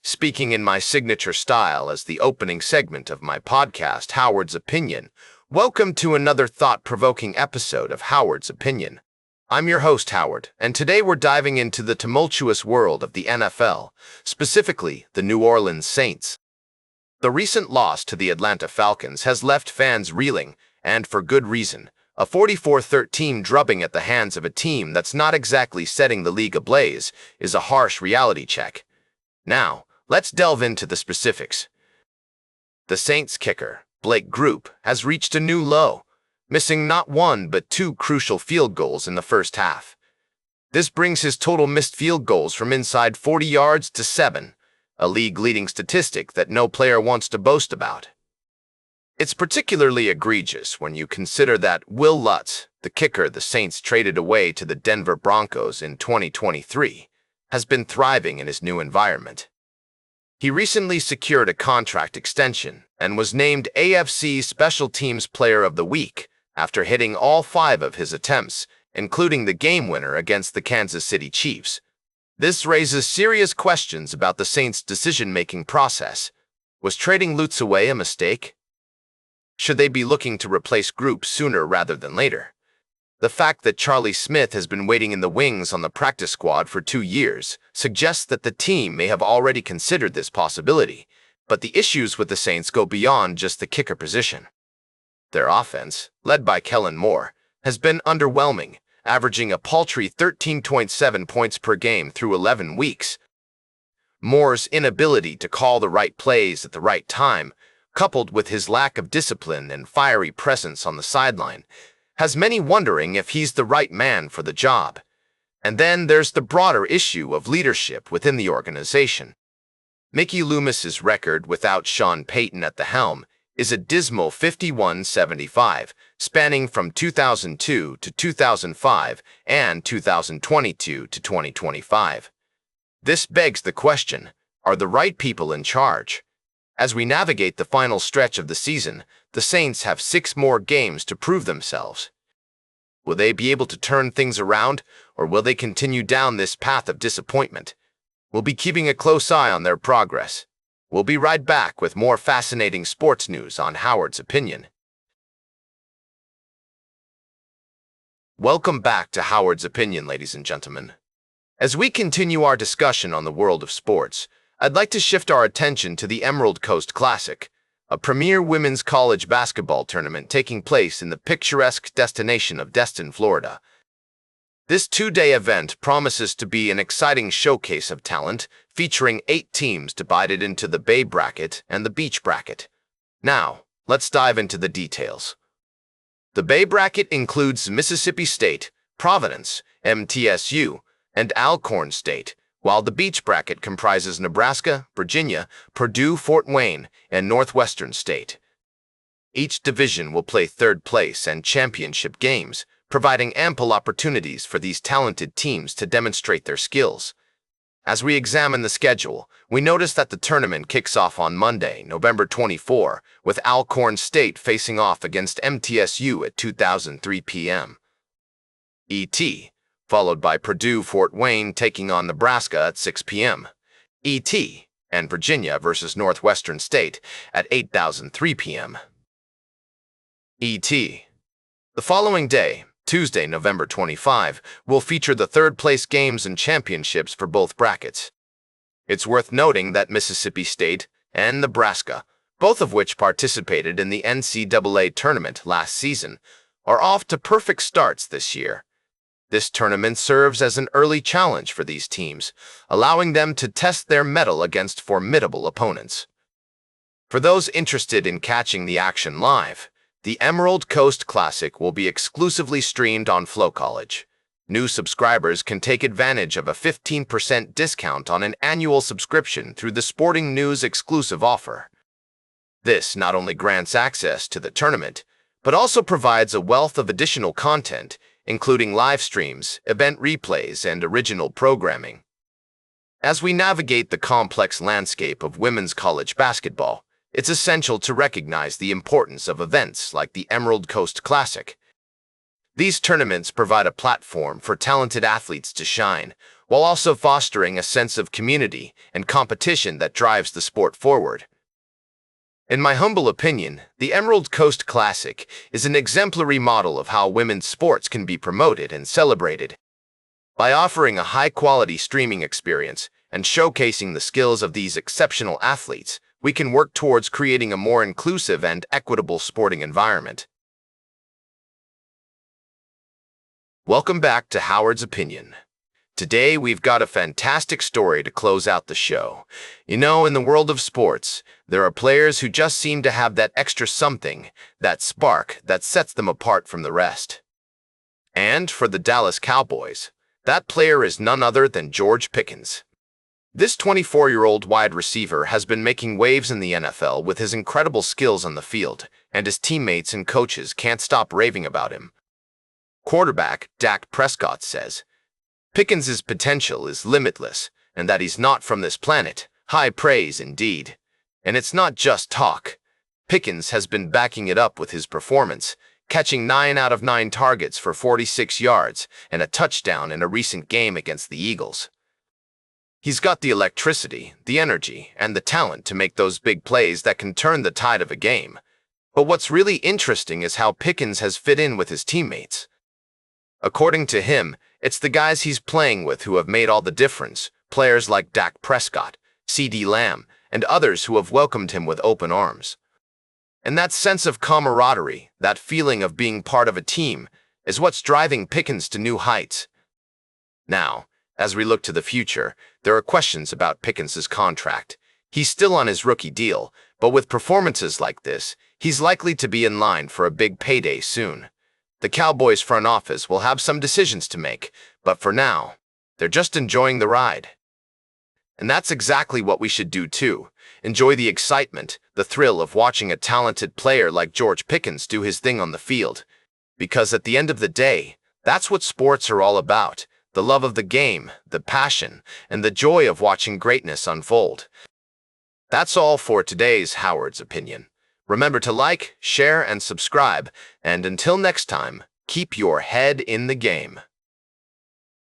speaking in my signature style as the opening segment of my podcast, Howard's Opinion. Welcome to another thought-provoking episode of Howard's Opinion. I'm your host, Howard, and today we're diving into the tumultuous world of the NFL, specifically the New Orleans Saints. The recent loss to the Atlanta Falcons has left fans reeling, and for good reason. A 44-13 drubbing at the hands of a team that's not exactly setting the league ablaze is a harsh reality check. Now, let's delve into the specifics. The Saints kicker, Blake Grupe, has reached a new low, missing not one but two crucial field goals in the first half. This brings his total missed field goals from inside 40 yards to 7, a league-leading statistic that no player wants to boast about. It's particularly egregious when you consider that Will Lutz, the kicker the Saints traded away to the Denver Broncos in 2023, has been thriving in his new environment. He recently secured a contract extension and was named AFC Special Teams Player of the Week after hitting all 5 of his attempts, including the game winner against the Kansas City Chiefs. This raises serious questions about the Saints' decision-making process. Was trading Lutz away a mistake? Should they be looking to replace Grupe sooner rather than later? The fact that Charlie Smith has been waiting in the wings on the practice squad for 2 years suggests that the team may have already considered this possibility, but the issues with the Saints go beyond just the kicker position. Their offense, led by Kellen Moore, has been underwhelming, averaging a paltry 13.7 points per game through 11 weeks. Moore's inability to call the right plays at the right time, coupled with his lack of discipline and fiery presence on the sideline, has many wondering if he's the right man for the job. And then there's the broader issue of leadership within the organization. Mickey Loomis's record without Sean Payton at the helm is a dismal 51-75, spanning from 2002 to 2005 and 2022 to 2025. This begs the question, are the right people in charge? As we navigate the final stretch of the season, the Saints have 6 more games to prove themselves. Will they be able to turn things around, or will they continue down this path of disappointment? We'll be keeping a close eye on their progress. We'll be right back with more fascinating sports news on Howard's Opinion. Welcome back to Howard's Opinion, ladies and gentlemen. As we continue our discussion on the world of sports, I'd like to shift our attention to the Emerald Coast Classic, a premier women's college basketball tournament taking place in the picturesque destination of Destin, Florida. This 2-day event promises to be an exciting showcase of talent, featuring 8 teams divided into the Bay Bracket and the Beach Bracket. Now, let's dive into the details. The Bay Bracket includes Mississippi State, Providence, MTSU, and Alcorn State, while the Beach Bracket comprises Nebraska, Virginia, Purdue-Fort Wayne, and Northwestern State. Each division will play third place and championship games, providing ample opportunities for these talented teams to demonstrate their skills. As we examine the schedule, we notice that the tournament kicks off on Monday, November 24, with Alcorn State facing off against MTSU at 2:03 p.m. ET, followed by Purdue-Fort Wayne taking on Nebraska at 6 p.m. ET, and Virginia versus Northwestern State at 8:03 p.m. ET. The following day, Tuesday, November 25, will feature the third-place games and championships for both brackets. It's worth noting that Mississippi State and Nebraska, both of which participated in the NCAA tournament last season, are off to perfect starts this year. This tournament serves as an early challenge for these teams, allowing them to test their mettle against formidable opponents. For those interested in catching the action live, the Emerald Coast Classic will be exclusively streamed on Flow College. New subscribers can take advantage of a 15% discount on an annual subscription through the Sporting News exclusive offer. This not only grants access to the tournament, but also provides a wealth of additional content, including live streams, event replays, and original programming. As we navigate the complex landscape of women's college basketball, it's essential to recognize the importance of events like the Emerald Coast Classic. These tournaments provide a platform for talented athletes to shine, while also fostering a sense of community and competition that drives the sport forward. In my humble opinion, the Emerald Coast Classic is an exemplary model of how women's sports can be promoted and celebrated. By offering a high-quality streaming experience and showcasing the skills of these exceptional athletes, we can work towards creating a more inclusive and equitable sporting environment. Welcome back to Howard's Opinion. Today, we've got a fantastic story to close out the show. You know, in the world of sports, there are players who just seem to have that extra something, that spark that sets them apart from the rest. And for the Dallas Cowboys, that player is none other than George Pickens. This 24-year-old wide receiver has been making waves in the NFL with his incredible skills on the field, and his teammates and coaches can't stop raving about him. Quarterback Dak Prescott says, Pickens' potential is limitless, and that he's not from this planet. High praise indeed. And it's not just talk. Pickens has been backing it up with his performance, catching 9 out of 9 targets for 46 yards and a touchdown in a recent game against the Eagles. He's got the electricity, the energy, and the talent to make those big plays that can turn the tide of a game. But what's really interesting is how Pickens has fit in with his teammates. According to him, it's the guys he's playing with who have made all the difference, players like Dak Prescott, CeeDee Lamb, and others who have welcomed him with open arms. And that sense of camaraderie, that feeling of being part of a team, is what's driving Pickens to new heights. Now, as we look to the future, there are questions about Pickens' contract. He's still on his rookie deal, but with performances like this, he's likely to be in line for a big payday soon. The Cowboys front office will have some decisions to make, but for now, they're just enjoying the ride. And that's exactly what we should do too. Enjoy the excitement, the thrill of watching a talented player like George Pickens do his thing on the field. Because at the end of the day, that's what sports are all about. The love of the game, the passion, and the joy of watching greatness unfold. That's all for today's Howard's Opinion. Remember to like, share, and subscribe, and until next time, keep your head in the game.